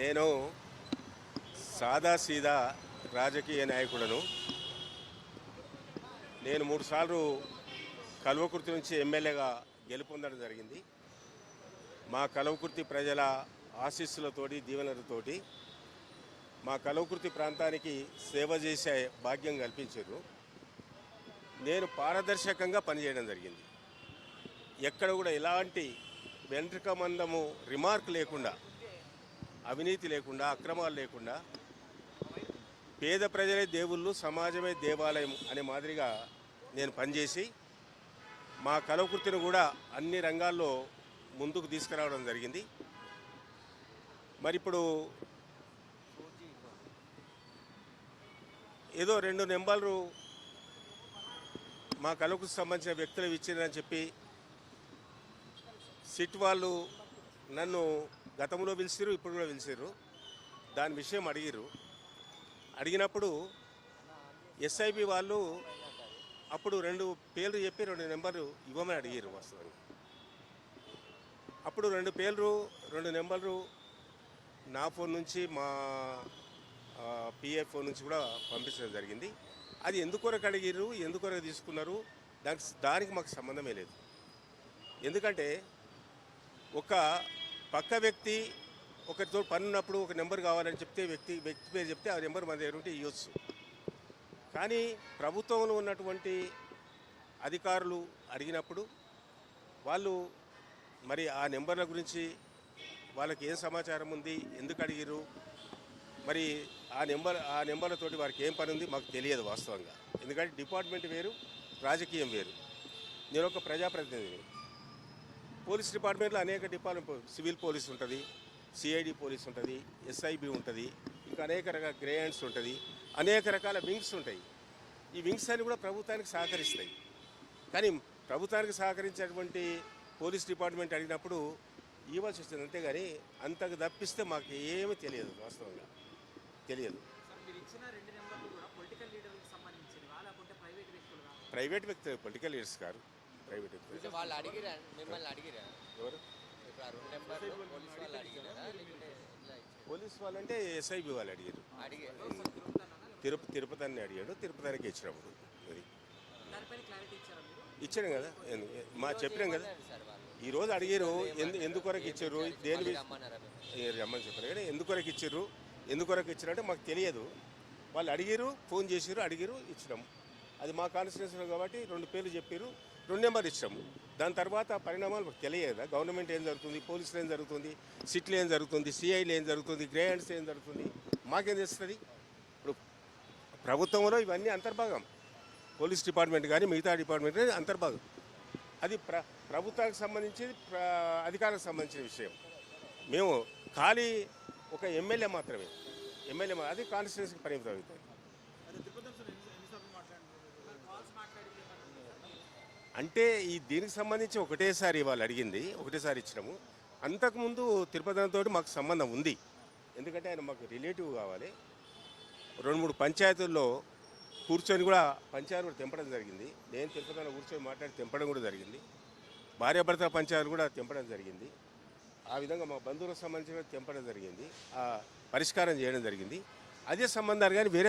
నేను సాదాసీదా రాజకీయ నాయకుడను. నేను 3 సార్లు కల్వకుర్తి నుంచి ఎమ్మెల్యేగా గెలుపొందడం జరిగింది. మా కల్వకుర్తి ప్రజల ఆశీస్సులతోటి దీవెనలతోటి మా కల్వకుర్తి ప్రాంతానికి సేవ చేసే భాగ్యం కల్పించారు. నేను పారదర్శకంగా పనిచేయడం జరిగింది. ఎక్కడ కూడా ఎలాంటి వెంట్రుక మందము రిమార్క్ లేకుండా, అవినీతి లేకుండా, అక్రమాలు లేకుండా, పేద ప్రజలే దేవుళ్ళు, సమాజమే దేవాలయం అనే మాదిరిగా నేను పనిచేసి మా కల్వకుర్తిని కూడా అన్ని రంగాల్లో ముందుకు తీసుకురావడం జరిగింది. మరి ఇప్పుడు ఏదో 2 నెంబర్లు మా కల్వకుర్తికి సంబంధించిన వ్యక్తులు ఇచ్చిందని చెప్పి సిట్ వాళ్ళు నన్ను గతంలో పిలిచిరు, ఇప్పుడు కూడా పిలిచిరు. దాని విషయం అడిగినప్పుడు ఎస్ఐబి వాళ్ళు అప్పుడు 2 పేర్లు చెప్పి 2 నెంబర్లు ఇవ్వమని అడిగారు. వాస్తవానికి అప్పుడు 2 పేర్లు 2 నెంబర్లు నా ఫోన్ నుంచి మా పిఏ ఫోన్ నుంచి కూడా పంపించడం జరిగింది. అది ఎందుకొరకు అడిగారు, ఎందుకొరకు తీసుకున్నారు, దానికి మాకు సంబంధమే లేదు. ఎందుకంటే ఒక పక్క వ్యక్తి ఒకరితో పని ఉన్నప్పుడు ఒక నెంబర్ కావాలని చెప్తే వ్యక్తి పేరు చెప్తే ఆ నెంబర్ మన దగ్గర ఉంటే ఇవ్వచ్చు. కానీ ప్రభుత్వంలో ఉన్నటువంటి అధికారులు అడిగినప్పుడు వాళ్ళు మరి ఆ నెంబర్ల గురించి వాళ్ళకి ఏం సమాచారం ఉంది, ఎందుకు అడిగిరు, మరి ఆ నెంబర్లతోటి వారికి ఏం పని ఉంది మాకు తెలియదు వాస్తవంగా. ఎందుకంటే డిపార్ట్మెంట్ వేరు, రాజకీయం వేరు. నేను ఒక ప్రజాప్రతినిధిని. పోలీస్ డిపార్ట్మెంట్లో అనేక డిపార్ట్మెంట్, సివిల్ పోలీస్ ఉంటుంది, సిఐడి పోలీస్ ఉంటుంది, ఎస్ఐబి ఉంటుంది, ఇంకా అనేక రకాల గ్రేయండ్స్ ఉంటుంది, అనేక రకాల వింగ్స్ ఉంటాయి. ఈ వింగ్స్ అన్ని కూడా ప్రభుత్వానికి సహకరిస్తాయి. కానీ ప్రభుత్వానికి సహకరించేటువంటి పోలీస్ డిపార్ట్మెంట్ అడిగినప్పుడు ఇవ్వాల్సి వస్తుంది. అంతేగాని అంతకు తప్పిస్తే మాకు ఏమీ తెలియదు, వాస్తవంగా తెలియదు. ప్రైవేట్ వ్యక్తులు, పొలిటికల్ లీడర్స్ గారు, ప్రైవేట్ వ్యక్తులు. ఎవరు పోలీస్ వాళ్ళు అంటే ఎస్ఐబి వాళ్ళు అడిగారు. తిరుపతి అని అడిగాడు, తిరుపతికి ఇచ్చినప్పుడు మరి ఇచ్చాను కదా, చెప్పినాం కదా. ఈరోజు అడిగారు ఎందుకొరకు ఇచ్చారు, దేని రమ్మని చెప్పారు కానీ ఎందుకొరకు ఇచ్చారు, ఎందుకొరకు ఇచ్చారంటే మాకు తెలియదు. వాళ్ళు అడిగారు, ఫోన్ చేసారు, అడిగారు, ఇచ్చినాము. అది మా కాన్స్టిట్యూన్సీలో కాబట్టి 2 పేర్లు చెప్పారు, 2 నెంబర్ ఇచ్చాము. దాని తర్వాత పరిణామాలు మాకు తెలియదా, గవర్నమెంట్ ఏం జరుగుతుంది, పోలీసులు ఏం జరుగుతుంది, సిట్లు ఏం జరుగుతుంది, సిఐలు ఏం జరుగుతుంది, గ్రేయండ్స్ ఏం జరుగుతుంది, మాకేం తెలుస్తుంది. ఇప్పుడు ప్రభుత్వంలో ఇవన్నీ అంతర్భాగం. పోలీస్ డిపార్ట్మెంట్ కానీ మిగతా డిపార్ట్మెంట్ కానీ అంతర్భాగం. అది ప్రభుత్వానికి సంబంధించి, అధికారులకు సంబంధించిన విషయం. మేము ఖాళీ ఒక ఎమ్మెల్యే మాత్రమే, అది కాన్స్టిట్యూన్సీకి పరిమితం అవుతుంది. అంటే దీనికి సంబంధించి ఒకటేసారి వాళ్ళు అడిగింది, ఒకటేసారి ఇచ్చినాము. అంతకుముందు తిరుపతితో మాకు సంబంధం ఉంది. ఎందుకంటే ఆయన మాకు రిలేటివ్ కావాలి. 2-3 పంచాయతీల్లో కూర్చొని కూడా పంచాయతీ కూడా తెంపడం జరిగింది. నేను తిరుపతిలో కూర్చొని మాట్లాడి తెంపడం కూడా జరిగింది. భార్యాభర్త పంచాయతీలు కూడా తెంపడం జరిగింది. ఆ విధంగా మా బంధువులకు సంబంధించిన తెంపడం జరిగింది, పరిష్కారం చేయడం జరిగింది. అదే సంబంధాలు కానీ వేరే